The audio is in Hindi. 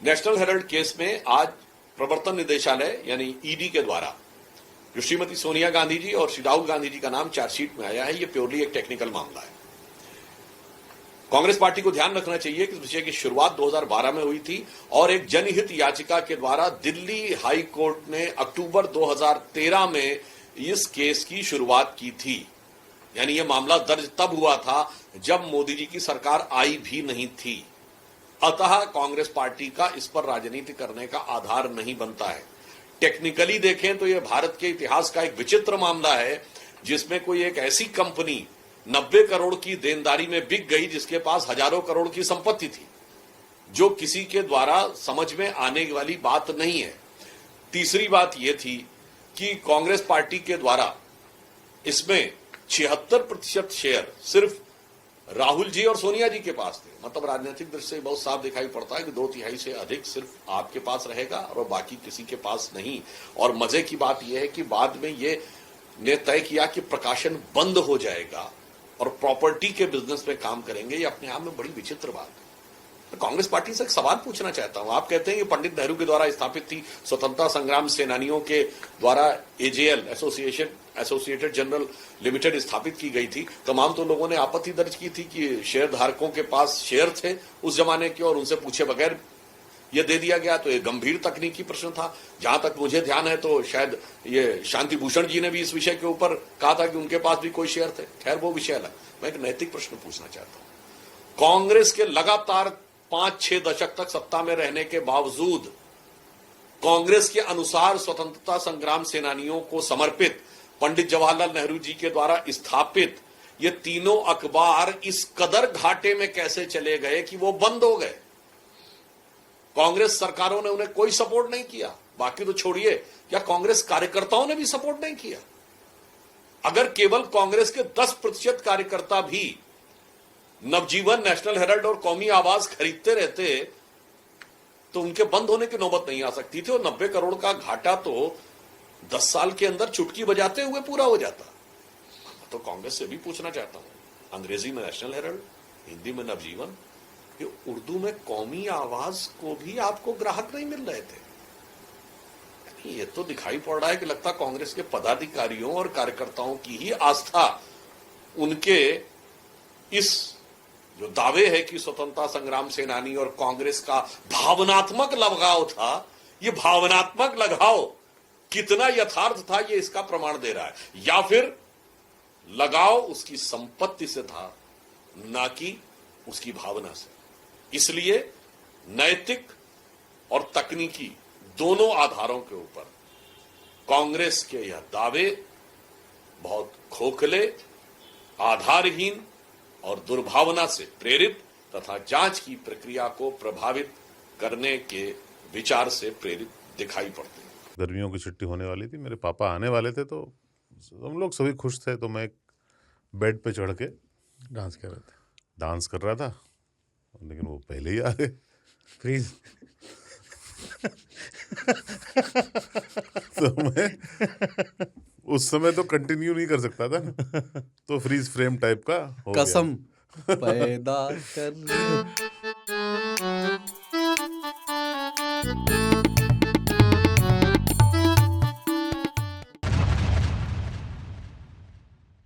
नेशनल हेराल्ड केस में आज प्रवर्तन निदेशालय यानी ईडी के द्वारा जो श्रीमती सोनिया गांधी जी और श्री राहुल गांधी जी का नाम चार्जशीट में आया है, यह प्योरली एक टेक्निकल मामला है। कांग्रेस पार्टी को ध्यान रखना चाहिए कि इस विषय की शुरुआत 2012 में हुई थी और एक जनहित याचिका के द्वारा दिल्ली हाई कोर्ट ने अक्टूबर 2013 में इस केस की शुरुआत की थी। यानी यह मामला दर्ज तब हुआ था जब मोदी जी की सरकार आई भी नहीं थी। अतः कांग्रेस पार्टी का इस पर राजनीति करने का आधार नहीं बनता है। टेक्निकली देखें तो यह भारत के इतिहास का एक विचित्र मामला है जिसमें कोई एक ऐसी कंपनी 90 करोड़ की देनदारी में बिक गई जिसके पास हजारों करोड़ की संपत्ति थी, जो किसी के द्वारा समझ में आने वाली बात नहीं है। तीसरी बात यह थी कि कांग्रेस पार्टी के द्वारा इसमें 76% शेयर सिर्फ राहुल जी और सोनिया जी के पास थे। मतलब राजनीतिक दृष्टि से बहुत साफ दिखाई पड़ता है कि 2/3 से अधिक सिर्फ आपके पास रहेगा और बाकी किसी के पास नहीं। और मजे की बात यह है कि बाद में यह ने तय किया कि प्रकाशन बंद हो जाएगा और प्रॉपर्टी के बिजनेस में काम करेंगे। ये अपने आप में बड़ी विचित्र बात है। तो कांग्रेस पार्टी से एक सवाल पूछना चाहता हूं। आप कहते हैं कि पंडित नेहरू के द्वारा स्थापित थी, स्वतंत्रता संग्राम सेनानियों के द्वारा एजेएल एसोसिएटेड जनरल लिमिटेड स्थापित की गई थी। तमाम तो लोगों ने आपत्ति दर्ज की थी कि शेयर धारकों के पास शेयर थे उस जमाने के और उनसे पूछे बगैर यह दे दिया गया। तो यह गंभीर तकनीकी प्रश्न था। जहां तक मुझे ध्यान है तो शायद ये शांति भूषण जी ने भी इस विषय के ऊपर कहा था कि उनके पास भी कोई शेयर थे। खैर वो विषय अलग। मैं एक नैतिक प्रश्न पूछना चाहता हूं। कांग्रेस के लगातार 5-6 दशक तक सत्ता में रहने के बावजूद कांग्रेस के अनुसार स्वतंत्रता संग्राम सेनानियों को समर्पित पंडित जवाहरलाल नेहरू जी के द्वारा स्थापित ये तीनों अखबार इस कदर घाटे में कैसे चले गए कि वो बंद हो गए। कांग्रेस सरकारों ने उन्हें कोई सपोर्ट नहीं किया। बाकी तो छोड़िए, क्या कांग्रेस कार्यकर्ताओं ने भी सपोर्ट नहीं किया? अगर केवल कांग्रेस के 10% कार्यकर्ता भी नवजीवन, नेशनल हेराल्ड और कौमी आवाज खरीदते रहते तो उनके बंद होने की नौबत नहीं आ सकती थी और 90 करोड़ का घाटा तो 10 साल के अंदर चुटकी बजाते हुए पूरा हो जाता। तो कांग्रेस से भी पूछना चाहता हूं, अंग्रेजी में नेशनल हेराल्ड, हिंदी में नवजीवन, ये उर्दू में कौमी आवाज को भी आपको ग्राहक नहीं मिल रहे थे। ये तो दिखाई पड़ रहा है कि लगता कांग्रेस के पदाधिकारियों और कार्यकर्ताओं की ही आस्था उनके इस जो दावे है कि स्वतंत्रता संग्राम सेनानी और कांग्रेस का भावनात्मक लगाव था, ये भावनात्मक लगाव कितना यथार्थ था ये इसका प्रमाण दे रहा है। या फिर लगाव उसकी संपत्ति से था, ना कि उसकी भावना से। इसलिए नैतिक और तकनीकी दोनों आधारों के ऊपर कांग्रेस के यह दावे बहुत खोखले, आधारहीन और दुर्भावना से प्रेरित तथा जांच की प्रक्रिया को प्रभावित करने के विचार से प्रेरित दिखाई पड़ते हैं। गर्मियों की छुट्टी होने वाली थी, मेरे पापा आने वाले थे, तो हम लोग सभी खुश थे। तो मैं बेड पे चढ़ के डांस कर रहे थे। डांस कर रहा था, लेकिन वो पहले ही आ गए। फ्रीज। तो मैं उस समय तो कंटिन्यू नहीं कर सकता था ना, तो फ्रीज फ्रेम टाइप का हो गया। कसम पैदा कर